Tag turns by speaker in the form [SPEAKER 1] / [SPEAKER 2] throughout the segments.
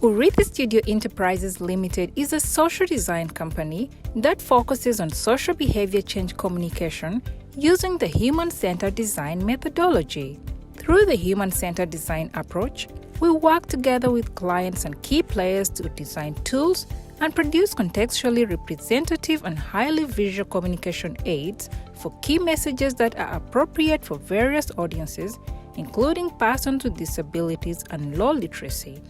[SPEAKER 1] Urithi Studio Enterprises Limited is a social design company that focuses on social behavior change communication using the human-centered design methodology. Through the human-centered design approach, we work together with clients and key players to design tools and produce contextually representative and highly visual communication aids for key messages that are appropriate for various audiences, including persons with disabilities and low literacy.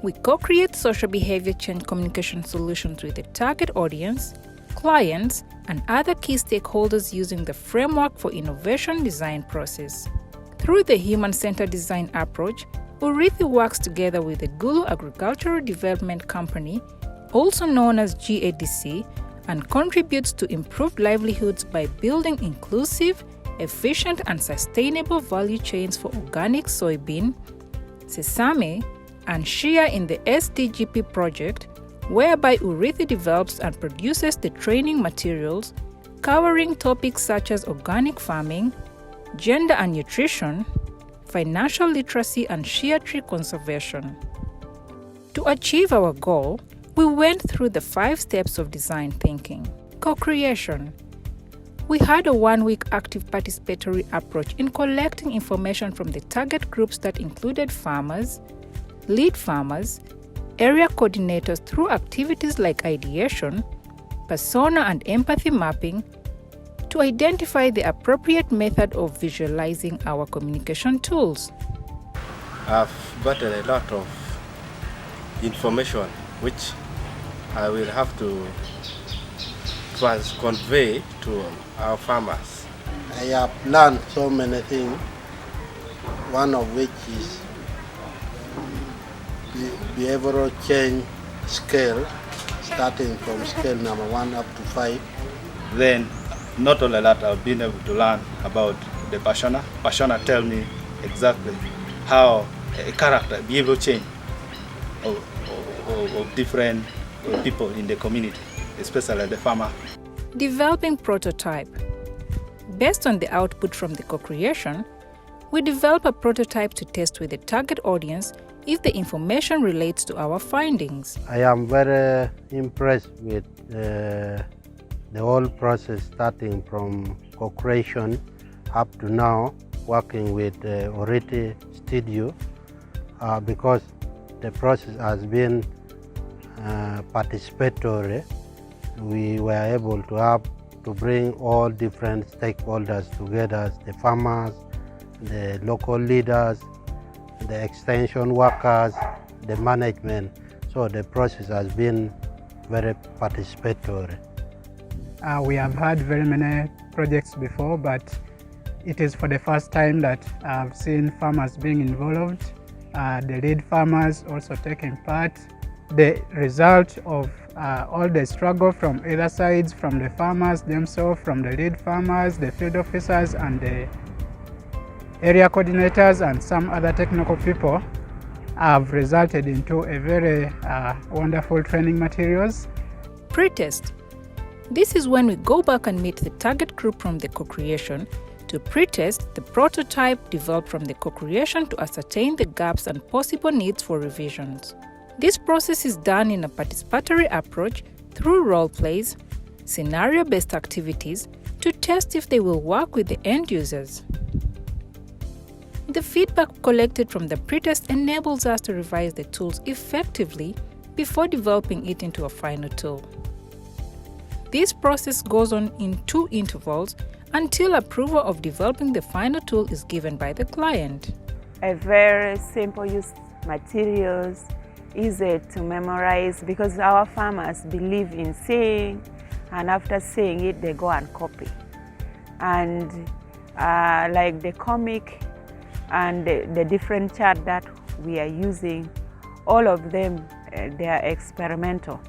[SPEAKER 1] We co-create social behavior change communication solutions with the target audience, clients, and other key stakeholders using the framework for innovation design process. Through the human-centered design approach, Urithi works together with the Gulu Agricultural Development Company, also known as GADC, and contributes to improved livelihoods by building inclusive, efficient, and sustainable value chains for organic soybean, sesame, and shea in the SDGP Project, whereby Urithi develops and produces the training materials covering topics such as organic farming, gender and nutrition, financial literacy, and shea tree conservation. To achieve our goal, we went through the 5 steps of design thinking. Co-creation. We had a 1-week active participatory approach in collecting information from the target groups that included farmers, lead farmers, area coordinators through activities like ideation, persona and empathy mapping, to identify the appropriate method of visualizing our communication tools.
[SPEAKER 2] I've gotten a lot of information which I will have to convey to our farmers.
[SPEAKER 3] I have learned so many things, one of which is behavioral change scale, starting from scale number 1 up to 5.
[SPEAKER 4] Then, not only that, I've been able to learn about the persona. Persona tell me exactly how a character, behavioral change of different people in the community, especially the farmer.
[SPEAKER 1] Developing prototype. Based on the output from the co-creation, we develop a prototype to test with the target audience if the information relates to our findings.
[SPEAKER 3] I am very impressed with the whole process, starting from co-creation up to now, working with Urithi Studio, because the process has been participatory. We were able to bring all different stakeholders together, the farmers, the local leaders, the extension workers, the management. So the process has been very participatory.
[SPEAKER 5] We have had very many projects before, but it is for the first time that I've seen farmers being involved, the lead farmers also taking part. The result of all the struggle from either sides, from the farmers themselves, from the lead farmers, the field officers, and the area coordinators and some other technical people, have resulted into a very wonderful training materials.
[SPEAKER 1] Pre-test. This is when we go back and meet the target group from the co-creation to pre-test the prototype developed from the co-creation to ascertain the gaps and possible needs for revisions. This process is done in a participatory approach through role plays, scenario-based activities to test if they will work with the end users. The feedback collected from the pre-test enables us to revise the tools effectively before developing it into a final tool. This process goes on in 2 intervals until approval of developing the final tool is given by the client.
[SPEAKER 6] A very simple use materials, easy to memorize, because our farmers believe in seeing, and after seeing it they go and copy. And like the comic and the different chart that we are using, all of them they are experimental,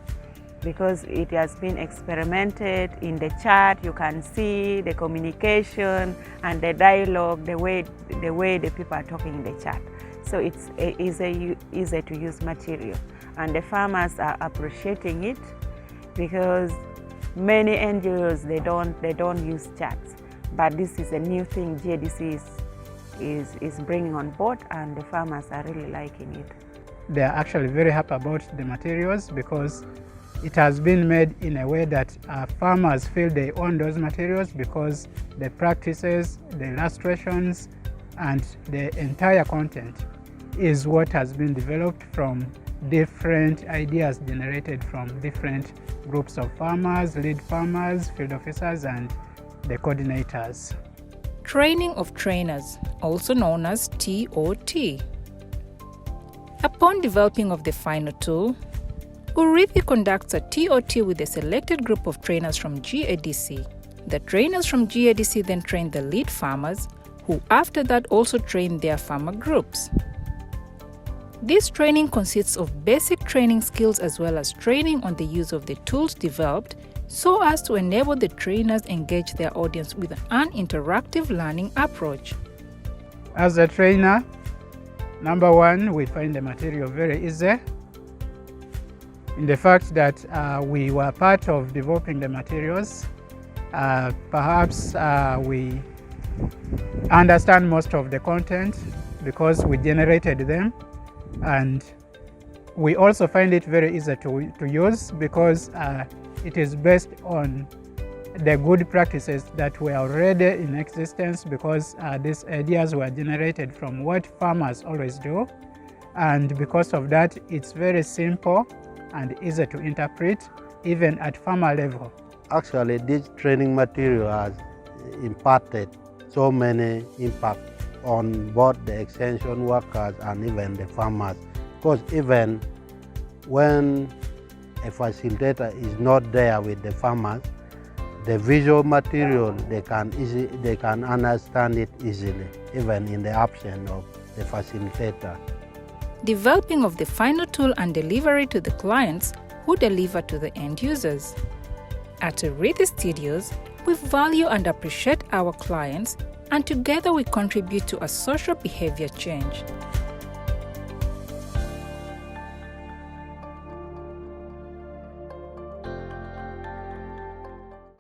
[SPEAKER 6] because it has been experimented. In the chart you can see the communication and the dialogue, the way the people are talking in the chart. So it's easy to use material, and the farmers are appreciating it, because many NGOs they don't use charts, but this is a new thing GADC is bringing on board, and the farmers are really liking it.
[SPEAKER 5] they are actually very happy about the materials because it has been made in a way that farmers feel they own those materials, because the practices, the illustrations, and the entire content is what has been developed from different ideas generated from different groups of farmers, lead farmers, field officers, and the coordinators.
[SPEAKER 1] Training of trainers, also known as TOT. Upon developing of the final tool, Urithi conducts a TOT with a selected group of trainers from GADC. The trainers from GADC then train the lead farmers, who after that also train their farmer groups. This training consists of basic training skills as well as training on the use of the tools developed so as to enable the trainers engage their audience with an interactive learning approach.
[SPEAKER 5] As a trainer, number one, we find the material very easy. In the fact that we were part of developing the materials, perhaps we understand most of the content because we generated them, and we also find it very easy to use because it is based on the good practices that were already in existence, because these ideas were generated from what farmers always do, and because of that it's very simple and easy to interpret even at farmer level.
[SPEAKER 3] Actually, this training material has imparted so many impact on both the extension workers and even the farmers, because even when a facilitator is not there with the farmers, the visual material they can understand it easily, even in the absence of the facilitator.
[SPEAKER 1] Developing of the final tool and delivery to the clients who deliver to the end users. At Urithi Studios, we value and appreciate our clients, and together we contribute to a social behavior change.